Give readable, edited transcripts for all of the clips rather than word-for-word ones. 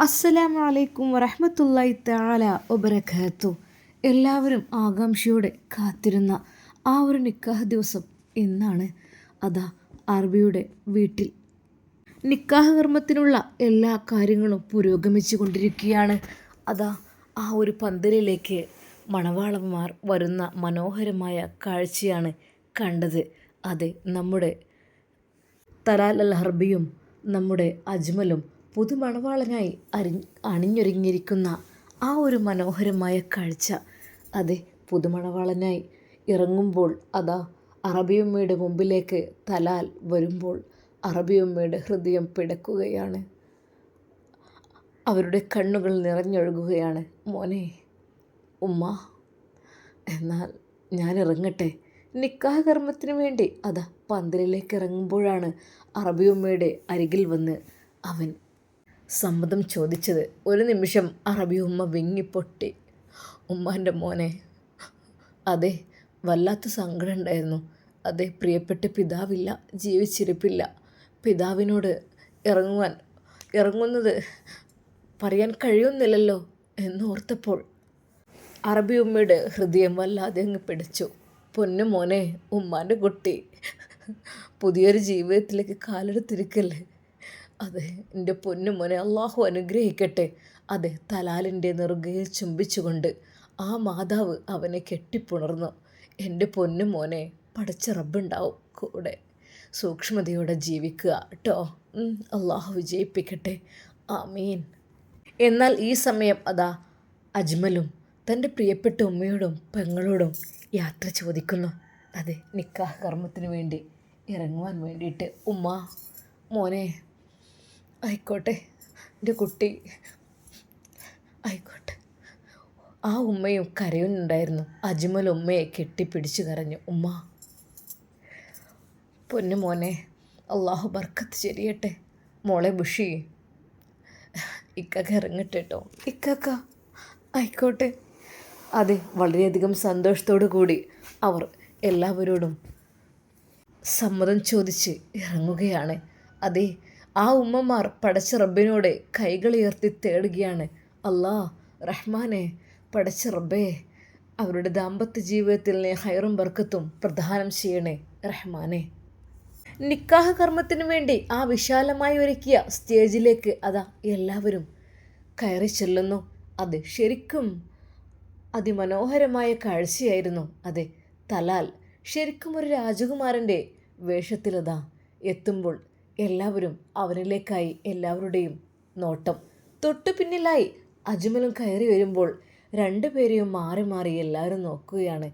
അസ്സലാമു അലൈക്കും വറഹ്മത്തുള്ളാഹി തആല വബറകാത്തു. എല്ലാവരും ആകാംക്ഷയോടെ കാത്തിരുന്ന ആ ഒരു നിക്കാഹ് ദിവസം എന്നാണ്. അതാ അറബിയുടെ വീട്ടിൽ നിക്കാഹ് കർമ്മത്തിനുള്ള എല്ലാ കാര്യങ്ങളും പുരോഗമിച്ചു കൊണ്ടിരിക്കുകയാണ്. അതാ ആ ഒരു പന്തലിലേക്ക് മണവാളന്മാർ വരുന്ന മനോഹരമായ കാഴ്ചയാണ് കണ്ടത്. അതെ, നമ്മുടെ തലാൽ അൽ ഹർബിയും നമ്മുടെ അജ്മലും പുതുമണവാളനായി അണിഞ്ഞൊരുങ്ങിയിരിക്കുന്ന ആ ഒരു മനോഹരമായ കാഴ്ച. അതെ, പുതുമണവാളനായി ഇറങ്ങുമ്പോൾ അതാ അറബിയമ്മയുടെ മുമ്പിലേക്ക് തലാൽ വരുമ്പോൾ അറബിയമ്മയുടെ ഹൃദയം പിടക്കുകയാണ്. അവരുടെ കണ്ണുകൾ നിറഞ്ഞൊഴുകുകയാണ്. മോനെ, ഉമ്മ, എന്നാൽ ഞാൻ ഇറങ്ങട്ടെ. നിക്കാഹ് കർമ്മത്തിന് വേണ്ടി അതാ പന്തലിലേക്ക് ഇറങ്ങുമ്പോഴാണ് അറബിയമ്മയുടെ അരികിൽ വന്ന് അവൻ സമ്മതം ചോദിച്ചത്. ഒരു നിമിഷം അറബിയമ്മ വിങ്ങിപ്പൊട്ടി. ഉമ്മാൻ്റെ മോനെ, അതെ, വല്ലാത്ത സങ്കടം ഉണ്ടായിരുന്നു. അതെ, പ്രിയപ്പെട്ട പിതാവില്ല, ജീവിച്ചിരിപ്പില്ല. പിതാവിനോട് ഇറങ്ങുന്നത് പറയാൻ കഴിയുന്നില്ലല്ലോ എന്നോർത്തപ്പോൾ അറബിയമ്മയുടെ ഹൃദയം വല്ലാതെ അങ്ങ് പിടിച്ചു. പൊന്നു മോനെ, ഉമ്മാൻ്റെ കുട്ടി പുതിയൊരു ജീവിതത്തിലേക്ക് കാലെടുത്തിരിക്കല്ലേ. അതെ, എൻ്റെ പൊന്നു മോനെ, അള്ളാഹു അനുഗ്രഹിക്കട്ടെ. അതെ, തലാലിൻ്റെ നെറുകയിൽ ചുംബിച്ചുകൊണ്ട് ആ മാതാവ് അവനെ കെട്ടിപ്പുണർന്നു. എൻ്റെ പൊന്നു മോനെ, പടച്ച റബ്ബുണ്ടാവും കൂടെ, സൂക്ഷ്മതയോടെ ജീവിക്കുക കേട്ടോ. അള്ളാഹു വിജയിപ്പിക്കട്ടെ, ആമീൻ. എന്നാൽ ഈ സമയം അതാ അജ്മലും തൻ്റെ പ്രിയപ്പെട്ട ഉമ്മയോടും പെങ്ങളോടും യാത്ര ചോദിക്കുന്നു. അതെ, നിക്കാഹ് കർമ്മത്തിന് വേണ്ടി ഇറങ്ങുവാൻ വേണ്ടിയിട്ട്. ഉമ്മ, മോനെ, ആയിക്കോട്ടെ, എൻ്റെ കുട്ടി ആയിക്കോട്ടെ. ആ ഉമ്മയും കരയുന്നുണ്ടായിരുന്നു. അജ്മൽ ഉമ്മയെ കെട്ടിപ്പിടിച്ച് കരഞ്ഞു. ഉമ്മ, പൊന്നു മോനെ, അള്ളാഹു ബർക്കത്ത് ചെയ്യട്ടെ. മോളെ ബുഷി, ഇക്കക്ക ഇറങ്ങട്ടെ കേട്ടോ. ഇക്കക്ക ആയിക്കോട്ടെ. അതെ, വളരെയധികം സന്തോഷത്തോടു കൂടി അവർ എല്ലാവരോടും സമ്മതം ചോദിച്ച് ഇറങ്ങുകയാണ്. അതെ, ആ ഉമ്മമാർ പടച്ച റബ്ബിനോട് കൈകളുയർത്തി തേടുകയാണ്. അല്ലാ റഹ്മാനെ, പടച്ച റബ്ബേ, അവരുടെ ദാമ്പത്യ ജീവിതത്തിൽ നീ ഹൈറും ബർക്കത്തും പ്രദാനം ചെയ്യണേ റഹ്മാനെ. നിക്കാഹ് കർമ്മത്തിന് വേണ്ടി ആ വിശാലമായി ഒരുക്കിയ സ്റ്റേജിലേക്ക് അതാ എല്ലാവരും കയറി ചെല്ലുന്നു. അത് ശരിക്കും അതിമനോഹരമായ കാഴ്ചയായിരുന്നു. അതെ, തലാൽ ശരിക്കും ഒരു രാജകുമാരൻ്റെ വേഷത്തിലതാ എത്തുമ്പോൾ എല്ലാവരും അവനിലേക്കായി എല്ലാവരുടെയും നോട്ടം. തൊട്ടു പിന്നിലായി അജ്മലും കയറി വരുമ്പോൾ രണ്ടുപേരെയും മാറി മാറി എല്ലാവരും നോക്കുകയാണ്.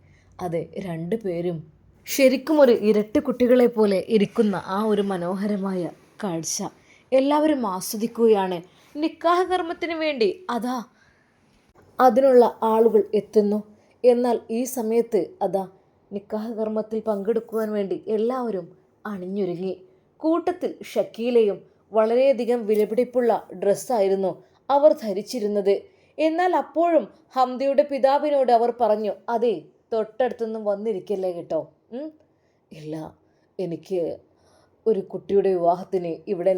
അതെ, രണ്ടുപേരും ശരിക്കും ഒരു ഇരട്ട കുട്ടികളെ പോലെ ഇരിക്കുന്ന ആ ഒരു മനോഹരമായ കാഴ്ച എല്ലാവരും ആസ്വദിക്കുകയാണ്. നിക്കാഹ് കർമ്മത്തിന് വേണ്ടി അതാ അതിനുള്ള ആളുകൾ എത്തുന്നു. എന്നാൽ ഈ സമയത്ത് അതാ നിക്കാഹ് കർമ്മത്തിൽ പങ്കെടുക്കുവാൻ വേണ്ടി എല്ലാവരും അണിഞ്ഞൊരുങ്ങി. കൂട്ടത്തിൽ ഷക്കീലയും വളരെയധികം വിലപിടിപ്പുള്ള ഡ്രസ്സായിരുന്നു അവർ ധരിച്ചിരുന്നത്. എന്നാൽ അപ്പോഴും ഹംദയുടെ പിതാവിനോട് അവർ പറഞ്ഞു, അതെ, തൊട്ടടുത്തൊന്നും വന്നിരിക്കല്ലേ കേട്ടോ. ഇല്ല, എനിക്ക് ഒരു കുട്ടിയുടെ വിവാഹത്തിന് ഇവിടെ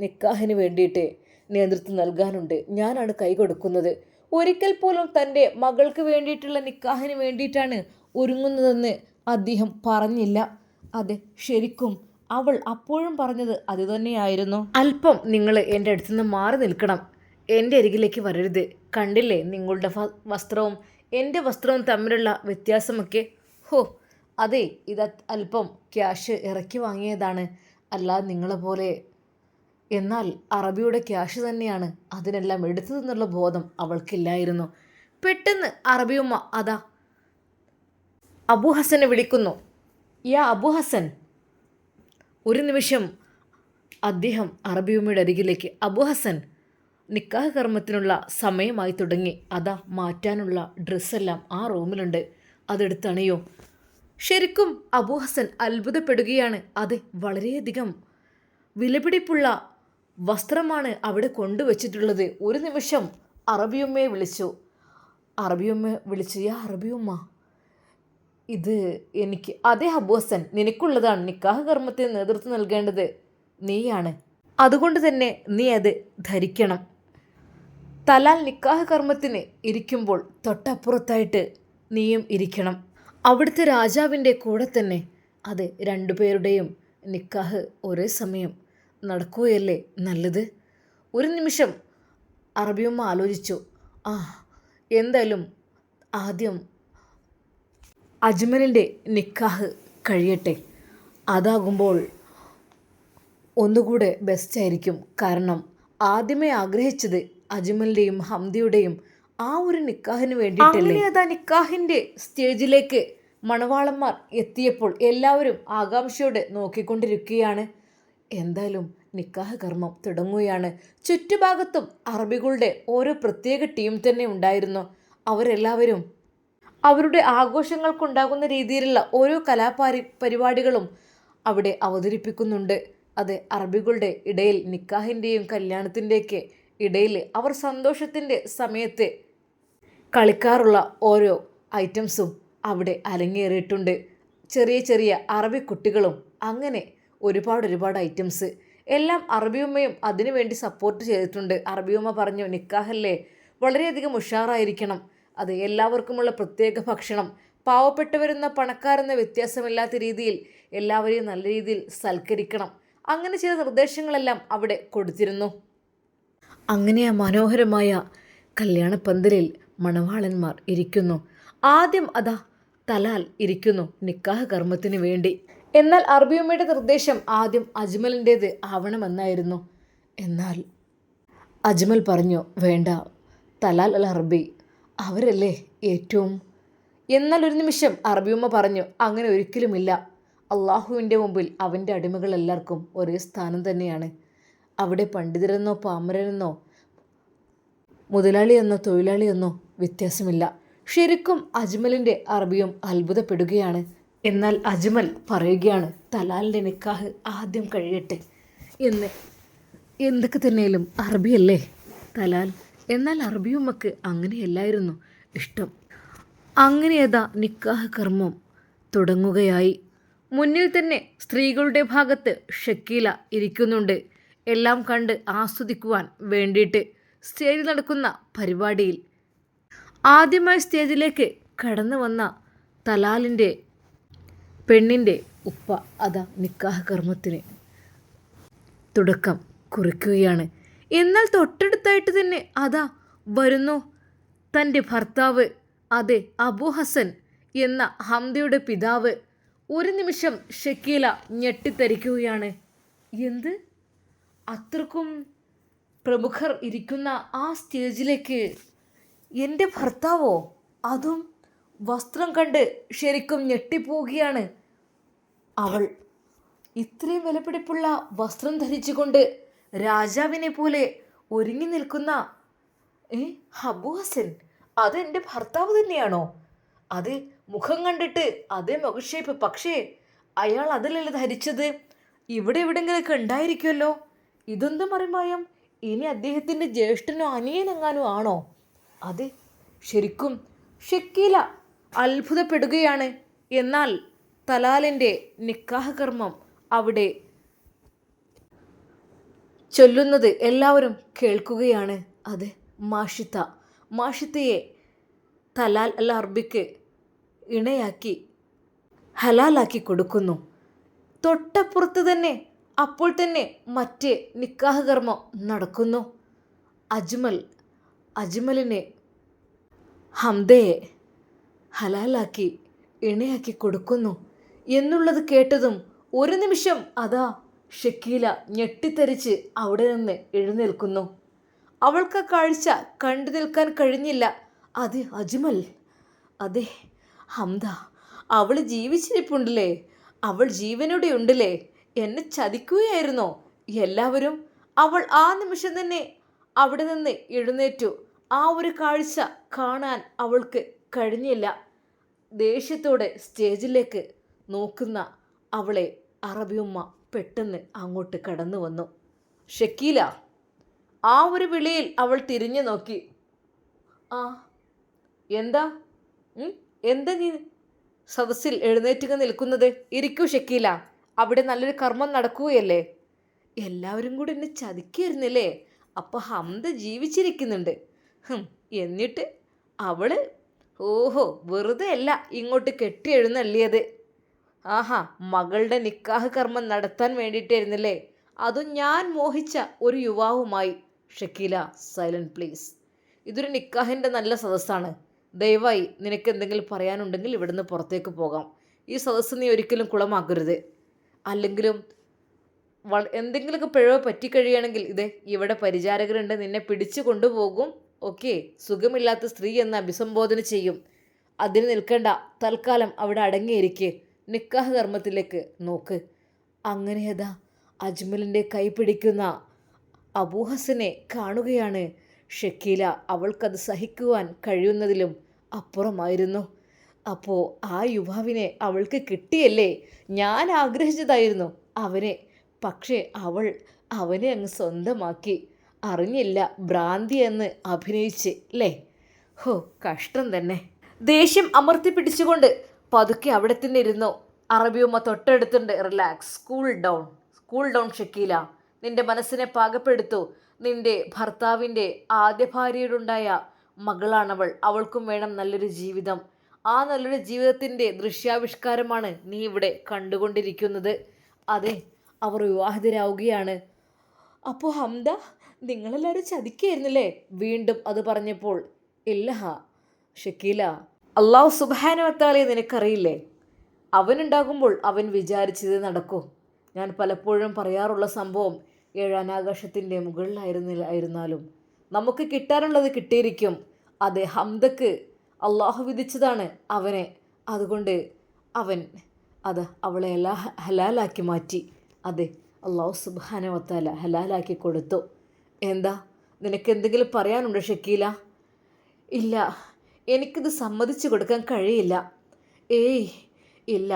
നിക്കാഹിന് വേണ്ടിയിട്ട് നേതൃത്വം നൽകാനുണ്ട്. ഞാനാണ് കൈ കൊടുക്കുന്നത്. ഒരിക്കൽ പോലും തൻ്റെ മകൾക്ക് വേണ്ടിയിട്ടുള്ള നിക്കാഹിന് വേണ്ടിയിട്ടാണ് ഒരുങ്ങുന്നതെന്ന് അദ്ദേഹം പറഞ്ഞില്ല. അതെ, ശരിക്കും അവൾ അപ്പോഴും പറഞ്ഞത് അത് തന്നെയായിരുന്നു. അല്പം നിങ്ങൾ എൻ്റെ അടുത്ത് നിന്ന് മാറി നിൽക്കണം, എൻ്റെ അരികിലേക്ക് വരരുത്. കണ്ടില്ലേ നിങ്ങളുടെ വസ്ത്രവും എൻ്റെ വസ്ത്രവും തമ്മിലുള്ള വ്യത്യാസമൊക്കെ. ഹോ, അതെ, ഇത് അല്പം ക്യാഷ് ഇറക്കി വാങ്ങിയതാണ്, അല്ലാതെ നിങ്ങളെ പോലെ. എന്നാൽ അറബിയുടെ ക്യാഷ് തന്നെയാണ് അതിനെല്ലാം എടുത്തതെന്നുള്ള ബോധം അവൾക്കില്ലായിരുന്നു. പെട്ടെന്ന് അറബിയുമ്മ അതാ അബു ഹസനെ വിളിക്കുന്നു. യാ അബു ഹസൻ. ഒരു നിമിഷം അദ്ദേഹം അറബിയുമ്മയുടെ അരികിലേക്ക്. അബു ഹസൻ, നിക്കാഹ് കർമ്മത്തിനുള്ള സമയമായി തുടങ്ങി. അതാ മാറ്റാനുള്ള ഡ്രസ്സെല്ലാം ആ റൂമിലുണ്ട്, അതെടുത്തണിയോ. ശരിക്കും അബു ഹസൻ അത്ഭുതപ്പെടുകയാണ്. അതെ, വളരെയധികം വിലപിടിപ്പുള്ള വസ്ത്രമാണ് അവിടെ കൊണ്ടുവച്ചിട്ടുള്ളത്. ഒരു നിമിഷം അറബിയമ്മയെ വിളിച്ചു. യാ അറബിയമ്മ, ഇത് എനിക്ക്. അതെ അബു ഹസൻ, നിനക്കുള്ളതാണ്. നിക്കാഹ് കർമ്മത്തിന് നേതൃത്വം നൽകേണ്ടത് നീയാണ്, അതുകൊണ്ട് തന്നെ നീ അത് ധരിക്കണം. തലാൽ നിക്കാഹ് കർമ്മത്തിന് ഇരിക്കുമ്പോൾ തൊട്ടപ്പുറത്തായിട്ട് നീയും ഇരിക്കണം. അവിടുത്തെ രാജാവിൻ്റെ കൂടെ തന്നെ. അത് രണ്ടുപേരുടെയും നിക്കാഹ് ഒരേ സമയം നടക്കുകയല്ലേ നല്ലത്. ഒരു നിമിഷം അറബിയമ്മ ആലോചിച്ചു. ആ, എന്തായാലും ആദ്യം അജ്മലിൻ്റെ നിക്കാഹ് കഴിയട്ടെ. അതാകുമ്പോൾ ഒന്നുകൂടെ ബെസ്റ്റായിരിക്കും. കാരണം ആദ്യമേ ആഗ്രഹിച്ചത് അജ്മലിൻ്റെയും ഹംദയുടെയും ആ ഒരു നിക്കാഹിന് വേണ്ടിയിട്ടല്ലേ. അങ്ങനെ അതാ നിക്കാഹിൻ്റെ സ്റ്റേജിലേക്ക് മണവാളന്മാർ എത്തിയപ്പോൾ എല്ലാവരും ആകാംക്ഷയോടെ നോക്കിക്കൊണ്ടിരിക്കുകയാണ്. എന്തായാലും നിക്കാഹ് കർമ്മം തുടങ്ങുകയാണ്. ചുറ്റുഭാഗത്തും അറബികളുടെ ഓരോ പ്രത്യേക ടീം തന്നെ ഉണ്ടായിരുന്നു. അവരെല്ലാവരും അവരുടെ ആഘോഷങ്ങൾക്കുണ്ടാകുന്ന രീതിയിലുള്ള ഓരോ പരിപാടികളും അവിടെ അവതരിപ്പിക്കുന്നുണ്ട്. അത് അറബികളുടെ ഇടയിൽ നിക്കാഹിൻ്റെയും കല്യാണത്തിൻ്റെയൊക്കെ ഇടയിൽ അവർ സന്തോഷത്തിൻ്റെ സമയത്ത് കളിക്കാറുള്ള ഓരോ ഐറ്റംസും അവിടെ അരങ്ങേറിയിട്ടുണ്ട്. ചെറിയ ചെറിയ അറബി കുട്ടികളും അങ്ങനെ ഒരുപാട് ഐറ്റംസ് എല്ലാം അറബിയമ്മയും അതിനുവേണ്ടി സപ്പോർട്ട് ചെയ്തിട്ടുണ്ട്. അറബിയമ്മ പറഞ്ഞു, നിക്കാഹല്ലേ, വളരെയധികം ഉഷാറായിരിക്കണം. അത് എല്ലാവർക്കുമുള്ള പ്രത്യേക ഭക്ഷണം, പാവപ്പെട്ടവരെന്ന പണക്കാരെന്ന വ്യത്യാസമില്ലാത്ത രീതിയിൽ എല്ലാവരെയും നല്ല രീതിയിൽ സൽക്കരിക്കണം. അങ്ങനെ ചില നിർദ്ദേശങ്ങളെല്ലാം അവിടെ കൊടുത്തിരുന്നു. അങ്ങനെ ആ മനോഹരമായ കല്യാണപ്പന്തലിൽ മണവാളന്മാർ ഇരിക്കുന്നു. ആദ്യം അതാ തലാൽ ഇരിക്കുന്നു നിക്കാഹ് കർമ്മത്തിന് വേണ്ടി. എന്നാൽ അറബിയമ്മയുടെ നിർദ്ദേശം ആദ്യം അജ്മലിൻ്റേത് ആവണമെന്നായിരുന്നു. എന്നാൽ അജ്മൽ പറഞ്ഞു, വേണ്ട, തലാൽ അൽ അറബി അവരല്ലേ ഏറ്റവും. എന്നാൽ ഒരു നിമിഷം അറബിയമ്മ പറഞ്ഞു, അങ്ങനെ ഒരിക്കലുമില്ല. അള്ളാഹുവിൻ്റെ മുമ്പിൽ അവൻ്റെ അടിമകളെല്ലാവർക്കും ഒരേ സ്ഥാനം തന്നെയാണ്. അവിടെ പണ്ഡിതരെന്നോ പാമരനെന്നോ മുതലാളിയെന്നോ തൊഴിലാളിയെന്നോ വ്യത്യാസമില്ല. ശരിക്കും അജ്മലിൻ്റെ അറബിയും അത്ഭുതപ്പെടുകയാണ്. എന്നാൽ അജ്മൽ പറയുകയാണ്, തലാലിൻ്റെ നിക്കാഹ് ആദ്യം കഴിയട്ടെ എന്ന്. എന്തൊക്കെ തന്നെയാലും അറബിയല്ലേ തലാൽ. എന്നാൽ അറബിയമ്മക്ക് അങ്ങനെയല്ലായിരുന്നു ഇഷ്ടം. അങ്ങനെയതാ നിക്കാഹ് കർമ്മം തുടങ്ങുകയായി. മുന്നിൽ തന്നെ സ്ത്രീകളുടെ ഭാഗത്ത് ഷക്കീല ഇരിക്കുന്നുണ്ട്. എല്ലാം കണ്ട് ആസ്വദിക്കുവാൻ വേണ്ടിയിട്ട് സ്റ്റേജിൽ നടക്കുന്ന പരിപാടിയിൽ ആദ്യമായി സ്റ്റേജിലേക്ക് കടന്നു വന്ന തലാലിൻ്റെ പെണ്ണിൻ്റെ ഉപ്പ അതാ നിക്കാഹ് കർമ്മത്തിന് തുടക്കം കുറിക്കുകയാണ്. എന്നാൽ തൊട്ടടുത്തായിട്ട് തന്നെ അതാ വരുന്നു തൻ്റെ ഭർത്താവ്, അതെ അബു ഹസൻ എന്ന ഹംദയുടെ പിതാവ്. ഒരു നിമിഷം ഷക്കീല ഞെട്ടിത്തരിക്കുകയാണ്. എന്ത്, അത്രക്കും പ്രമുഖർ ഇരിക്കുന്ന ആ സ്റ്റേജിലേക്ക് എൻ്റെ ഭർത്താവോ? അതും വസ്ത്രം കണ്ട് ശരിക്കും ഞെട്ടിപ്പോവുകയാണ് അവൾ. ഇത്രയും വിലപിടിപ്പുള്ള വസ്ത്രം ധരിച്ചുകൊണ്ട് രാജാവിനെ പോലെ ഒരുങ്ങി നിൽക്കുന്ന അബു ഹസൻ, അതെൻ്റെ ഭർത്താവ് തന്നെയാണോ? അത് മുഖം കണ്ടിട്ട് അതേ മുഖഷേപ്പ്, പക്ഷേ അയാൾ അതിലല്ല ധരിച്ചത്. ഇവിടെ എവിടെങ്കിലൊക്കെ ഉണ്ടായിരിക്കുമല്ലോ. ഇതൊന്നും മറിമായം. ഇനി അദ്ദേഹത്തിൻ്റെ ജ്യേഷ്ഠനോ അനിയനെങ്ങാനോ ആണോ? അത് ശരിക്കും ഷക്കീല അത്ഭുതപ്പെടുകയാണ്. എന്നാൽ തലാലിൻ്റെ നിക്കാഹ് കർമ്മം അവിടെ ചൊല്ലുന്നത് എല്ലാവരും കേൾക്കുകയാണ്. അത് മാഷിത്തയെ തലാൽ അൽ അറബിക്ക് ഇണയാക്കി ഹലാലാക്കി കൊടുക്കുന്നു. തൊട്ടപ്പുറത്ത് തന്നെ അപ്പോൾ തന്നെ മറ്റേ നിക്കാഹ് കർമ്മം നടക്കുന്നു. അജ്മലിനെ ഹംദയെ ഹലാലാക്കി ഇണയാക്കി കൊടുക്കുന്നു എന്നുള്ളത് കേട്ടതും ഒരു നിമിഷം അതാ ഷക്കീല ഞെട്ടിത്തരിച്ച് അവിടെ നിന്ന് എഴുന്നേൽക്കുന്നു. അവൾക്ക് കാഴ്ച കണ്ടു നിൽക്കാൻ കഴിഞ്ഞില്ല. അത് അജ്മൽ, അതെ ഹംദ, അവൾ ജീവിച്ചിരിപ്പുണ്ടല്ലേ, അവൾ ജീവനോടെ ഉണ്ടല്ലേ, എന്നെ ചതിക്കുകയായിരുന്നോ എല്ലാവരും? അവൾ ആ നിമിഷം തന്നെ അവിടെ നിന്ന് എഴുന്നേറ്റു. ആ ഒരു കാഴ്ച കാണാൻ അവൾക്ക് കഴിഞ്ഞില്ല. ദേഷ്യത്തോടെ സ്റ്റേജിലേക്ക് നോക്കുന്ന അവളെ അറബിയമ്മ പെട്ടെന്ന് അങ്ങോട്ട് കടന്നു വന്നു. ഷക്കീല, ആ ഒരു വിളിയിൽ അവൾ തിരിഞ്ഞു നോക്കി. ആ, എന്താ എന്താ നീ സദസ്സിൽ എഴുന്നേറ്റുക നിൽക്കുന്നത്? ഇരിക്കൂ ഷക്കീല, അവിടെ നല്ലൊരു കർമ്മം നടക്കുകയല്ലേ. എല്ലാവരും കൂടി എന്നെ ചതിക്കായിരുന്നില്ലേ? അപ്പോൾ ഹംദ ജീവിച്ചിരിക്കുന്നുണ്ട്. എന്നിട്ട് അവള് ഓഹോ വെറുതെ അല്ല ഇങ്ങോട്ട് കെട്ടി എഴുന്നള്ളിയത്. ആഹാ, മകളുടെ നിക്കാഹ് കർമ്മം നടത്താൻ വേണ്ടിയിട്ടായിരുന്നില്ലേ? അതും ഞാൻ മോഹിച്ച ഒരു യുവാവുമായി. Shakeela, silent please. ഇതൊരു നിക്കാഹിൻ്റെ നല്ല സദസ്സാണ്. ദയവായി നിനക്ക് എന്തെങ്കിലും പറയാനുണ്ടെങ്കിൽ ഇവിടുന്ന് പുറത്തേക്ക് പോകാം. ഈ സദസ്സ് നീ ഒരിക്കലും കുളമാക്കരുത്. അല്ലെങ്കിലും എന്തെങ്കിലുമൊക്കെ പിഴവ് പറ്റിക്കഴിയുകയാണെങ്കിൽ ഇവിടെ പരിചാരകരുണ്ട്, നിന്നെ പിടിച്ചു കൊണ്ടുപോകും. ഓക്കെ, സുഖമില്ലാത്ത സ്ത്രീ എന്ന് അഭിസംബോധന ചെയ്യും. അതിന് നിൽക്കേണ്ട, തൽക്കാലം അവിടെ അടങ്ങിയിരിക്കെ, നിക്കാഹ് കർമ്മത്തിലേക്ക് നോക്ക്. അങ്ങനെയതാ അജ്മലിൻ്റെ കൈ പിടിക്കുന്ന അബൂഹസനെ കാണുകയാണ് ഷക്കീല. അവൾക്കത് സഹിക്കുവാൻ കഴിയുന്നതിലും അപ്പുറമായിരുന്നു. അപ്പോൾ ആ യുവാവിനെ അവൾക്ക് കിട്ടിയല്ലേ? ഞാൻ ആഗ്രഹിച്ചതായിരുന്നു അവനെ. പക്ഷേ അവനെ അങ്ങ് സ്വന്തമാക്കി. അറിഞ്ഞില്ല ഭ്രാന്തി എന്ന് അഭിനയിച്ച് അല്ലേ? ഹോ, കഷ്ടം തന്നെ. ദേഷ്യം അമർത്തി പിടിച്ചുകൊണ്ട് പതുക്കെ അവിടെ തന്നെ ഇരുന്നു. അറബിയുമ്മ തൊട്ടടുത്തുണ്ട്. Relax, cool down Shakeela. നിന്റെ മനസ്സിനെ പാകപ്പെടുത്തു. നിന്റെ ഭർത്താവിൻ്റെ ആദ്യ ഭാര്യയോടുണ്ടായ മകളാണവൾ. അവൾക്കും വേണം നല്ലൊരു ജീവിതം. ആ നല്ലൊരു ജീവിതത്തിൻ്റെ ദൃശ്യാവിഷ്കാരമാണ് നീ ഇവിടെ കണ്ടുകൊണ്ടിരിക്കുന്നത്. അതെ, അവർ വിവാഹിതരാവുകയാണ്. അപ്പോൾ ഹംദ, നിങ്ങളെല്ലാവരും ചതിക്കായിരുന്നില്ലേ? വീണ്ടും അത് പറഞ്ഞപ്പോൾ ഇല്ല ഷക്കീല, അള്ളാഹു സുബ്ഹാനഹു വ തആലയെ നിനക്കറിയില്ലേ? അവനുണ്ടാകുമ്പോൾ അവൻ വിചാരിച്ചത് നടക്കൂ. ഞാൻ പലപ്പോഴും പറയാറുള്ള സംഭവം, ഏഴാനാകാശത്തിൻ്റെ മുകളിലായിരുന്നാലും നമുക്ക് കിട്ടാനുള്ളത് കിട്ടിയിരിക്കും. അതെ, ഹംദക്ക് അള്ളാഹു വിധിച്ചതാണ് അവനെ. അതുകൊണ്ട് അവളെ ഹലാലാക്കി മാറ്റി. അതെ, അള്ളാഹു സുബ്ഹാനഹു വ തആല ഹലാലാക്കി കൊടുത്തു. എന്താ, നിനക്കെന്തെങ്കിലും പറയാനുണ്ടോ ഷക്കീല? ഇല്ല, എനിക്കിത് സമ്മതിച്ചു കൊടുക്കാൻ കഴിയില്ല. ഏയ് ഇല്ല,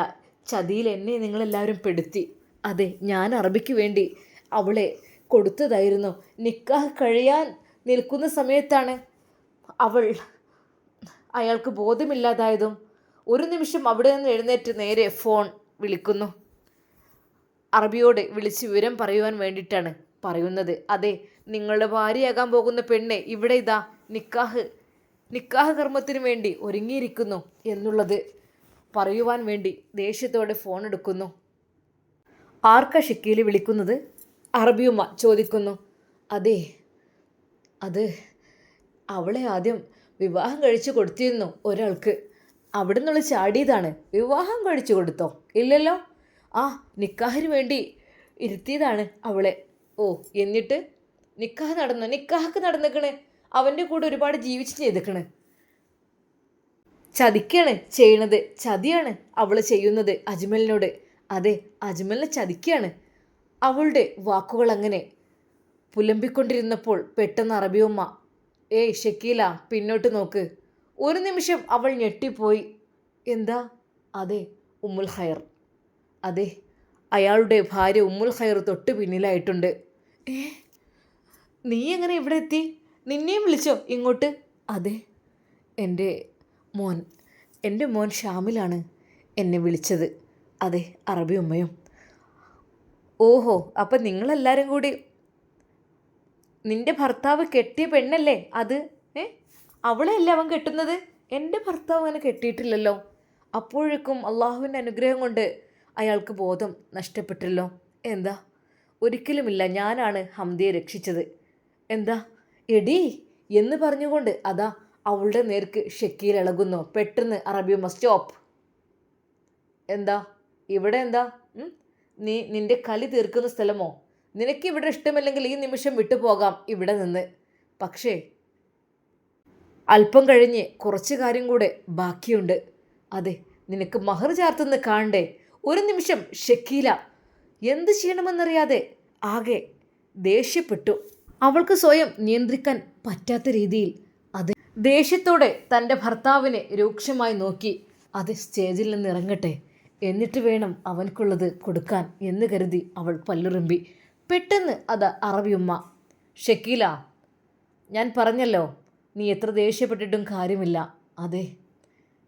ചതിയിൽ എന്നെ നിങ്ങളെല്ലാവരും പെടുത്തി. അതെ, ഞാൻ അറബിക്ക് വേണ്ടി അവളെ കൊടുത്തതായിരുന്നു. നിക്കാഹ് കഴിയാൻ നിൽക്കുന്ന സമയത്താണ് അയാൾക്ക് ബോധമില്ലാതായതും. ഒരു നിമിഷം അവിടെ നിന്ന് എഴുന്നേറ്റ് നേരെ ഫോൺ വിളിക്കുന്നു. അറബിയോട് വിളിച്ച് വിവരം പറയുവാൻ വേണ്ടിയിട്ടാണ് പറയുന്നത്. അതെ, നിങ്ങളുടെ ഭാര്യയാകാൻ പോകുന്ന പെണ്ണെ ഇവിടെ ഇതാ നിക്കാഹ് കർമ്മത്തിന് വേണ്ടി ഒരുങ്ങിയിരിക്കുന്നു എന്നുള്ളത് പറയുവാൻ വേണ്ടി ദേഷ്യത്തോടെ ഫോൺ എടുക്കുന്നു. ആർക്കാ ഷക്കീല് വിളിക്കുന്നത്? അറബിയുമ്മ ചോദിക്കുന്നു. അതെ, അത് അവളെ ആദ്യം വിവാഹം കഴിച്ചു കൊടുത്തിരുന്നു ഒരാൾക്ക്. അവിടെ നിന്നുള്ള ചാടിയതാണ്. വിവാഹം കഴിച്ചു കൊടുത്തോ? ഇല്ലല്ലോ. നിക്കാഹിന് വേണ്ടി ഇരുത്തിയതാണ് അവളെ. ഓ, എന്നിട്ട് നിക്കാഹ് നടന്നു? നിക്കാഹൊക്കെ നടന്നിക്കണ്. അവൻ്റെ കൂടെ ഒരുപാട് ജീവിച്ച് ചെയ്തിക്കണ്. ചതിക്കാണ് ചെയ്യണത്. ചതിയാണ് അവൾ ചെയ്യുന്നത് അജ്മലിനോട്. അതെ, അജ്മലിനെ ചതിക്കുകയാണ്. അവളുടെ വാക്കുകൾ അങ്ങനെ പുലമ്പിക്കൊണ്ടിരുന്നപ്പോൾ പെട്ടെന്ന് അറബിയമ്മ, ഏയ് ഷക്കീല, പിന്നോട്ട് നോക്ക്. ഒരു നിമിഷം അവൾ ഞെട്ടിപ്പോയി. എന്താ? അതെ, ഉമ്മുൽ ഖൈർ. അതെ, അയാളുടെ ഭാര്യ ഉമ്മുൽ ഖൈർ തൊട്ട് പിന്നിലായിട്ടുണ്ട്. നീ എങ്ങനെ ഇവിടെ എത്തി? നിന്നെയും വിളിച്ചോ ഇങ്ങോട്ട്? അതെ, എൻ്റെ മോൻ ഷാമിലാണ് എന്നെ വിളിച്ചത്. അതെ, അറബി ഉമ്മയും. ഓഹോ, അപ്പം നിങ്ങളെല്ലാവരും കൂടി നിൻ്റെ ഭർത്താവ് കെട്ടിയ പെണ്ണല്ലേ അത്? അവളെയല്ല അവൻ കെട്ടുന്നത്? എൻ്റെ ഭർത്താവ് അങ്ങനെ കെട്ടിയിട്ടില്ലല്ലോ. അപ്പോഴേക്കും അള്ളാഹുവിൻ്റെ അനുഗ്രഹം കൊണ്ട് അയാൾക്ക് ബോധം നഷ്ടപ്പെട്ടല്ലോ. എന്താ? ഒരിക്കലുമില്ല, ഞാനാണ് ഹംദയെ രക്ഷിച്ചത്. എന്താ എടീ എന്ന് പറഞ്ഞുകൊണ്ട് അതാ അവളുടെ നേർക്ക് ഷക്കീൽ ഇളകുന്നു. പെട്ടെന്ന് അറബിയമ്മ, സ്റ്റോപ്പ്. എന്താ ഇവിടെ? എന്താ നിന്റെ കലി തീർക്കുന്ന സ്ഥലമോ? നിനക്ക് ഇവിടെ ഇഷ്ടമില്ലെങ്കിൽ ഈ നിമിഷം വിട്ടു പോകാം ഇവിടെ നിന്ന്. പക്ഷേ അല്പം കഴിഞ്ഞ് കുറച്ച് കാര്യം കൂടെ ബാക്കിയുണ്ട്. അതെ, നിനക്ക് മഹർ ചാർത്തുന്ന കാണണ്ടേ? ഒരു നിമിഷം ഷക്കീല എന്ത് ചെയ്യണമെന്നറിയാതെ ആകെ ദേഷ്യപ്പെട്ടു. അവൾക്ക് സ്വയം നിയന്ത്രിക്കാൻ പറ്റാത്ത രീതിയിൽ അത് ദേഷ്യത്തോടെ തൻ്റെ ഭർത്താവിനെ രൂക്ഷമായി നോക്കി. അത് സ്റ്റേജിൽ നിന്ന് ഇറങ്ങട്ടെ, എന്നിട്ട് വേണം അവൻക്കുള്ളത് കൊടുക്കാൻ എന്ന് കരുതി അവൾ പല്ലുറുമ്പി. പെട്ടെന്ന് അത് അറബിയുമ്മ, ഷക്കീല, ഞാൻ പറഞ്ഞല്ലോ, നീ എത്ര ദേഷ്യപ്പെട്ടിട്ടും കാര്യമില്ല. അതെ,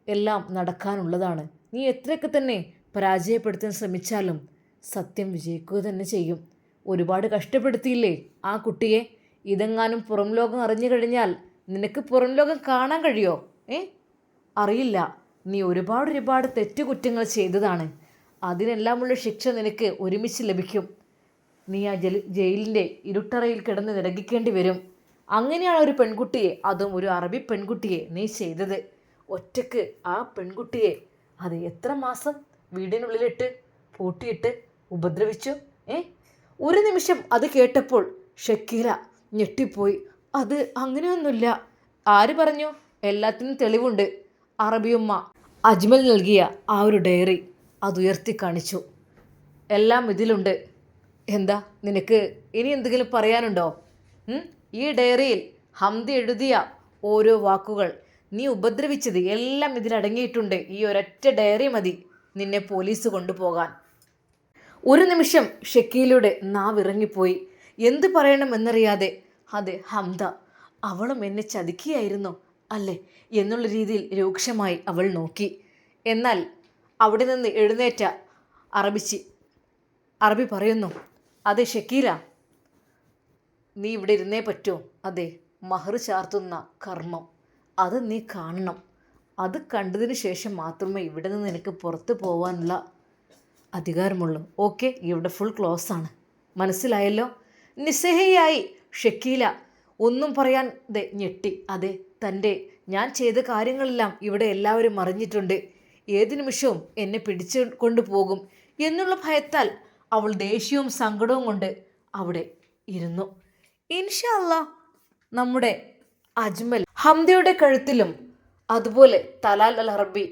എല്ലാം നടക്കാനുള്ളതാണ്. നീ എത്രയൊക്കെ തന്നെ പരാജയപ്പെടുത്താൻ ശ്രമിച്ചാലും സത്യം വിജയിക്കുക തന്നെ ചെയ്യും. ഒരുപാട് കഷ്ടപ്പെടുത്തിയില്ലേ ആ കുട്ടിയെ? ഇതെങ്ങാനും പുറം ലോകം അറിഞ്ഞു കഴിഞ്ഞാൽ നിനക്ക് പുറം ലോകം കാണാൻ കഴിയോ? അറിയില്ല. നീ ഒരുപാട് തെറ്റുകുറ്റങ്ങൾ ചെയ്തതാണ്. അതിനെല്ലാമുള്ള ശിക്ഷ നിനക്ക് ഒരുമിച്ച് ലഭിക്കും. നീ ആ ജയിലിൻ്റെ ഇരുട്ടറയിൽ കിടന്ന് നിരകിക്കേണ്ടി വരും. അങ്ങനെയാണ് ഒരു പെൺകുട്ടിയെ, അതും ഒരു അറബി പെൺകുട്ടിയെ നീ ചെയ്തത്. ഒറ്റക്ക് ആ പെൺകുട്ടിയെ അത് എത്ര മാസം വീടിനുള്ളിലിട്ട് പൂട്ടിയിട്ട് ഉപദ്രവിച്ചു? ഒരു നിമിഷം അത് കേട്ടപ്പോൾ ഷക്കീല ഞെട്ടിപ്പോയി. അത് അങ്ങനെയൊന്നുമില്ല. ആര് പറഞ്ഞു? എല്ലാത്തിനും തെളിവുണ്ട്. അറബിയുമ്മ അജ്മൽ നൽകിയ ആ ഒരു ഡയറി അതുയർത്തി കാണിച്ചു. എല്ലാം ഇതിലുണ്ട്. എന്താ നിനക്ക് ഇനി എന്തെങ്കിലും പറയാനുണ്ടോ? ഈ ഡയറിയിൽ ഹംദ എഴുതിയ ഓരോ വാക്കുകൾ, നീ ഉപദ്രവിച്ചത് എല്ലാം ഇതിലടങ്ങിയിട്ടുണ്ട്. ഈ ഒരൊറ്റ ഡയറി മതി നിന്നെ പോലീസ് കൊണ്ടുപോകാൻ. ഒരു നിമിഷം ഷക്കീലയുടെ നാവിറങ്ങിപ്പോയി. എന്ത് പറയണമെന്നറിയാതെ, അതെ ഹംദ, അവളും എന്നെ ചതിക്കുകയായിരുന്നു അല്ലേ എന്നുള്ള രീതിയിൽ രൂക്ഷമായി അവൾ നോക്കി. എന്നാൽ അവിടെ നിന്ന് എഴുന്നേറ്റ അറബി പറയുന്നു, അതെ ഷക്കീല, നീ ഇവിടെ ഇരുന്നേ പറ്റൂ. അതെ, മഹർ ചാർത്തുന്ന കർമ്മം അത് നീ കാണണം. അത് കണ്ടതിന് ശേഷം മാത്രമേ ഇവിടെ നിന്ന് നിനക്ക് പുറത്ത് പോകാനുള്ള അധികാരമുള്ളൂ. ഓക്കെ, ഇവിടെ ഫുൾ ക്ലോസ് ആണ്. മനസ്സിലായല്ലോ? നിസ്സഹയായി ഷക്കീല ഒന്നും പറയാതെ ഞെട്ടി. അതെ, ഞാൻ ചെയ്ത കാര്യങ്ങളെല്ലാം ഇവിടെ എല്ലാവരും അറിഞ്ഞിട്ടുണ്ട്. ഏത് നിമിഷവും എന്നെ പിടിച്ചു കൊണ്ടുപോകും എന്നുള്ള ഭയത്താൽ അവൾ ദേഷ്യവും സങ്കടവും കൊണ്ട് അവിടെ ഇരുന്നു. ഇൻഷാ അല്ലാഹ് നമ്മുടെ അജ്മൽ ഹംദയുടെ കഴുത്തിലും അതുപോലെ തലാൽ അൽ അറബി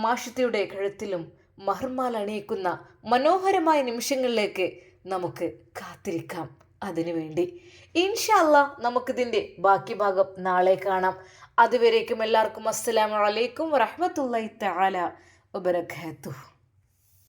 മാഷിത്തയുടെ കഴുത്തിലും മഹർമാല അണിയിക്കുന്ന മനോഹരമായ നിമിഷങ്ങളിലേക്ക് നമുക്ക് കാത്തിരിക്കാം. അതിനുവേണ്ടി ഇൻഷാ അല്ലാഹ് നമുക്കിതിൻ്റെ ബാക്കി ഭാഗം നാളെ കാണാം. അതുവരേക്കും എല്ലാവർക്കും അസ്സലാമു അലൈക്കും വറഹ്മത്തുള്ളാഹി തആല വബറകാതുഹു.